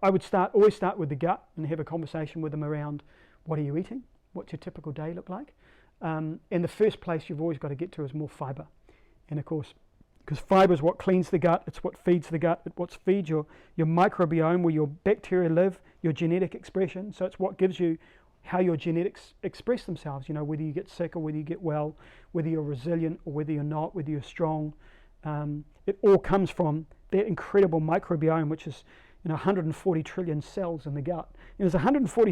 I would always start with the gut and have a conversation with them around what are you eating? What's your typical day look like? And the first place you've always got to get to is more fibre. And of course, because fibre is what cleans the gut, it's what feeds the gut, it's what feeds your microbiome, where your bacteria live, your genetic expression. So it's what gives you how your genetics express themselves, whether you get sick or whether you get well, whether you're resilient or whether you're not, whether you're strong. It all comes from that incredible microbiome, which is 140 trillion cells in the gut. There's 140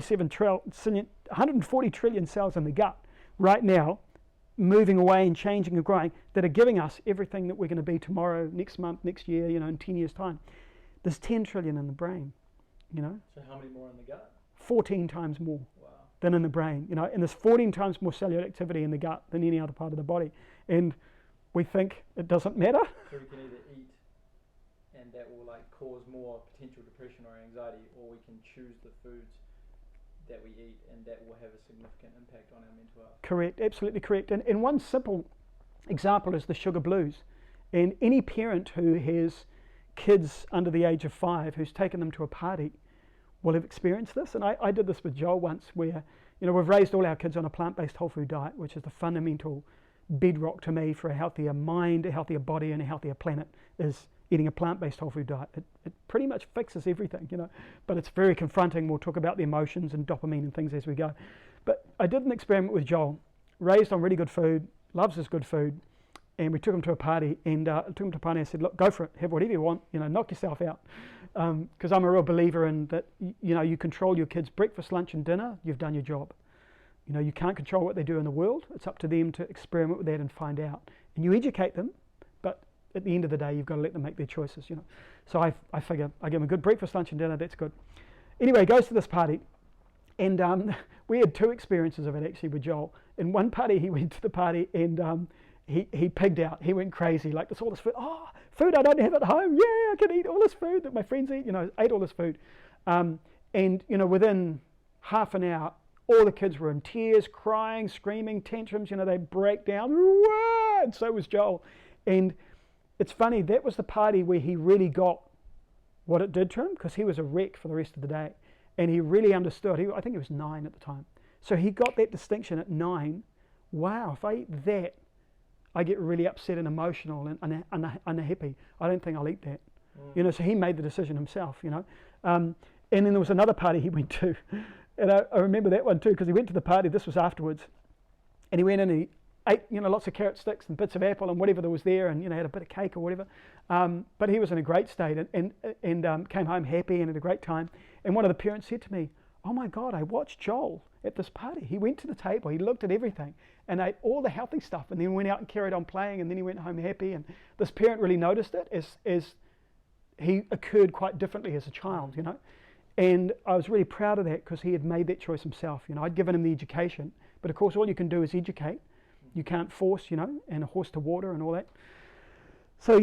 trillion cells in the gut right now, moving away and changing and growing, that are giving us everything that we're going to be tomorrow, next month, next year, in 10 years' time. There's 10 trillion in the brain, So how many more in the gut? 14 times more. Wow. Than in the brain, and there's 14 times more cellular activity in the gut than any other part of the body. And we think it doesn't matter. So we can either eat and that will cause more potential depression or anxiety, or we can choose the foods that we eat and that will have a significant impact on our mental health. Correct, absolutely correct. And one simple example is the sugar blues. And any parent who has kids under the age of 5 who's taken them to a party will have experienced this. And I did this with Joel once, where we've raised all our kids on a plant-based whole food diet, which is the fundamental bedrock to me for a healthier mind, a healthier body, and a healthier planet, is eating a plant-based whole food diet. It pretty much fixes everything, but it's very confronting. We'll talk about the emotions and dopamine and things as we go. But I did an experiment with Joel, raised on really good food, loves his good food, and we took him to a party, and I said, look, go for it, have whatever you want, knock yourself out. Because I'm a real believer in that, you control your kids' breakfast, lunch and dinner, you've done your job. You can't control what they do in the world. It's up to them to experiment with that and find out. And you educate them, but at the end of the day, you've got to let them make their choices, So I figure I give them a good breakfast, lunch and dinner, that's good. Anyway, he goes to this party, and we had 2 experiences of it actually with Joel. In one party, he went to the party and he pigged out. He went crazy, this all this food. Oh, food I don't have at home. Yeah, I can eat all this food that my friends eat. Ate all this food. And within half an hour, all the kids were in tears, crying, screaming, tantrums. They break down. And so was Joel. And it's funny, that was the party where he really got what it did to him, because he was a wreck for the rest of the day. And he really understood. I think he was 9 at the time. So he got that distinction at 9. Wow, if I eat that, I get really upset and emotional and unhappy. I don't think I'll eat that. So he made the decision himself, And then there was another party he went to. And I remember that one too, because he went to the party, this was afterwards. And he went in and he ate, lots of carrot sticks and bits of apple and whatever there was there, and, had a bit of cake or whatever. But he was in a great state and came home happy and had a great time. And one of the parents said to me, oh my God, I watched Joel at this party. He went to the table, he looked at everything and ate all the healthy stuff, and then went out and carried on playing, and then he went home happy. And this parent really noticed it as he occurred quite differently as a child, And I was really proud of that, because he had made that choice himself. I'd given him the education, but of course all you can do is educate. You can't force, and a horse to water and all that. So,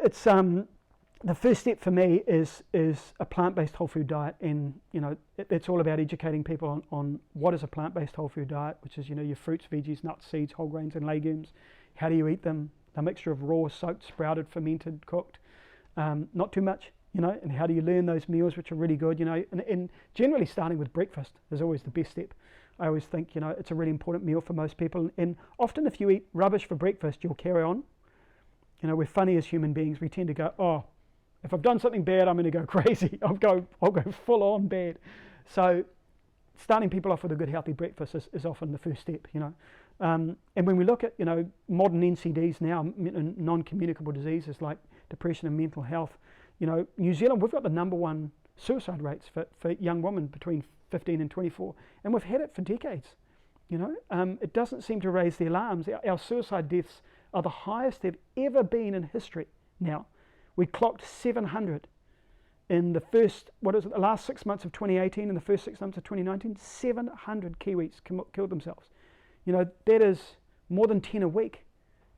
it's the first step for me is a plant-based whole food diet, and it's all about educating people on what is a plant-based whole food diet, which is your fruits, veggies, nuts, seeds, whole grains and legumes. How do you eat them? A mixture of raw, soaked, sprouted, fermented, cooked, not too much, and how do you learn those meals which are really good, and generally starting with breakfast is always the best step. I always think it's a really important meal for most people, and often if you eat rubbish for breakfast, you'll carry on. We're funny as human beings. We tend to go, oh, if I've done something bad, I'm going to go crazy. I'll go full on bad. So starting people off with a good healthy breakfast is often the first step, And when we look at, modern NCDs now, non-communicable diseases like depression and mental health, New Zealand, we've got the #1 suicide rates for young women between 15 and 24. And we've had it for decades, It doesn't seem to raise the alarms. Our suicide deaths are the highest they've ever been in history now. We clocked 700 in the last 6 months of 2018 and the first 6 months of 2019. 700 Kiwis killed themselves. That is more than 10 a week.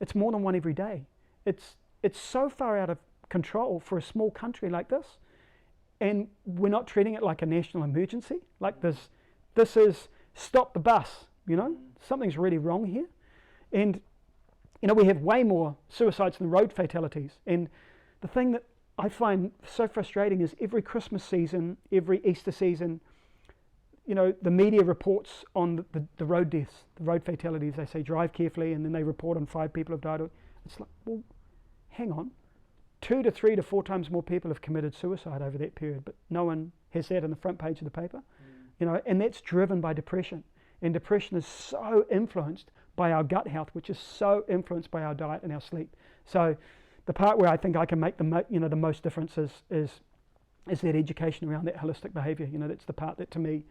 It's more than one every day. It's so far out of control for a small country like this, and we're not treating it like a national emergency. Like this is stop the bus. Something's really wrong here, and we have way more suicides than road fatalities. And the thing that I find so frustrating is every Christmas season, every Easter season, you know, the media reports on the road deaths, the road fatalities. They say drive carefully, and then they report on 5 people have died. It's like, well, hang on. 2 to 3 to 4 times more people have committed suicide over that period, but no one has that on the front page of the paper. You know, and that's driven by depression. And depression is so influenced by our gut health, which is so influenced by our diet and our sleep. So the part where I think I can make the most difference is that education around that holistic behavior. You know, that's the part that to me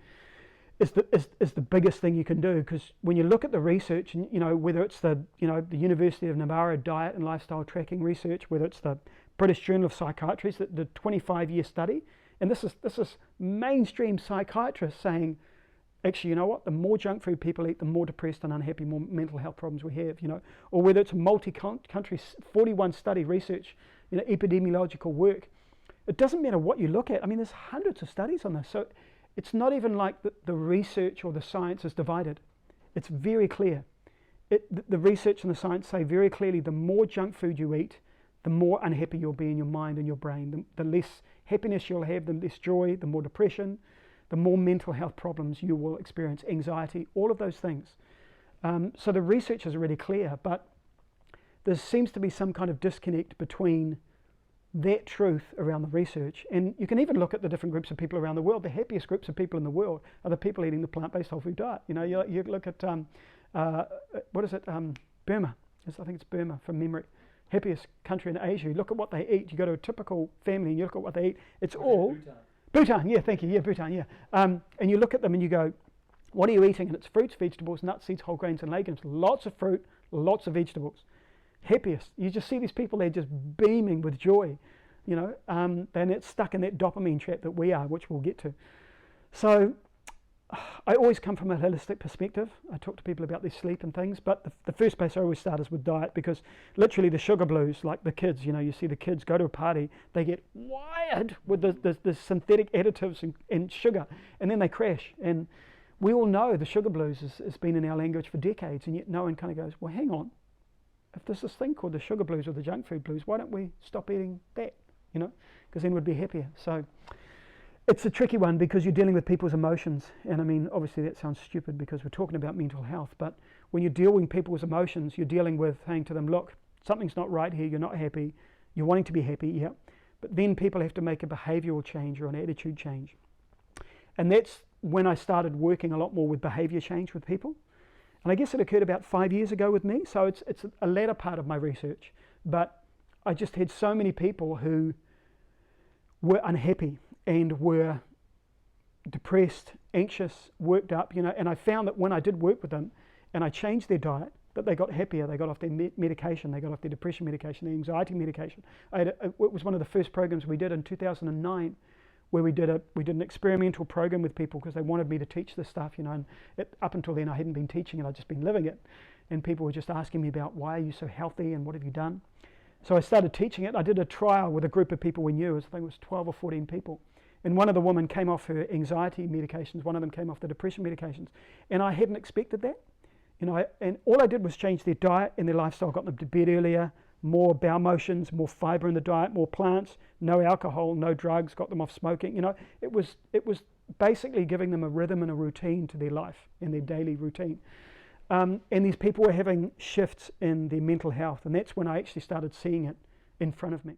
is the biggest thing you can do, because when you look at the research, and you know, whether it's the University of Navarra diet and lifestyle tracking research, whether it's the British Journal of Psychiatry, the 25-year study, and this is mainstream psychiatrists saying, actually, you know what, the more junk food people eat, the more depressed and unhappy, more mental health problems we have, you know. Or whether it's a multi-country 41 study research, you know, epidemiological work. It doesn't matter what you look at. I mean, there's hundreds of studies on this. So it's not even like the research or the science is divided. It's very clear. The research and the science say very clearly, the more junk food you eat, the more unhappy you'll be in your mind and your brain. The less happiness you'll have, the less joy, the more depression, the more mental health problems you will experience, anxiety, all of those things. So the research is really clear, but there seems to be some kind of disconnect between that truth around the research. And you can even look at the different groups of people around the world. The happiest groups of people in the world are the people eating the plant-based whole food diet. You know, you look at, what is it, Burma. I think it's Burma from memory. Happiest country in Asia. You look at what they eat. You go to a typical family and you look at what they eat. It's all... Bhutan, yeah, thank you, yeah, Bhutan, yeah. And you look at them and you go, what are you eating? And it's fruits, vegetables, nuts, seeds, whole grains and legumes. Lots of fruit, lots of vegetables. Happiest. You just see these people, they're just beaming with joy, you know. They're not stuck in that dopamine trap that we are, which we'll get to. So I always come from a holistic perspective. I talk to people about their sleep and things, but the first place I always start is with diet, because literally the sugar blues, like the kids, you know, you see the kids go to a party, they get wired with the synthetic additives and sugar, and then they crash. And we all know the sugar blues has been in our language for decades, and yet no one kind of goes, well, hang on, if there's this thing called the sugar blues or the junk food blues, why don't we stop eating that, you know, because then we'd be happier. So it's a tricky one, because you're dealing with people's emotions. And I mean, obviously that sounds stupid because we're talking about mental health, but when you're dealing with people's emotions, you're dealing with saying to them, look, something's not right here, you're not happy, you're wanting to be happy, yeah, but then people have to make a behavioural change or an attitude change. And that's when I started working a lot more with behaviour change with people. And I guess it occurred about 5 years ago with me, so it's a latter part of my research, but I just had so many people who were unhappy and were depressed, anxious, worked up, you know, and I found that when I did work with them and I changed their diet, that they got happier, they got off their medication, they got off their depression medication, their anxiety medication. It was one of the first programs we did in 2009, where we did an experimental program with people because they wanted me to teach this stuff, you know, and up until then I hadn't been teaching it, I'd just been living it, and people were just asking me about, why are you so healthy and what have you done? So I started teaching it. I did a trial with a group of people we knew. I think it was 12 or 14 people. And one of the women came off her anxiety medications, one of them came off the depression medications. And I hadn't expected that. You know, and all I did was change their diet and their lifestyle, got them to bed earlier, more bowel motions, more fibre in the diet, more plants, no alcohol, no drugs, got them off smoking. You know, it was basically giving them a rhythm and a routine to their life and their daily routine. And these people were having shifts in their mental health, and that's when I actually started seeing it in front of me.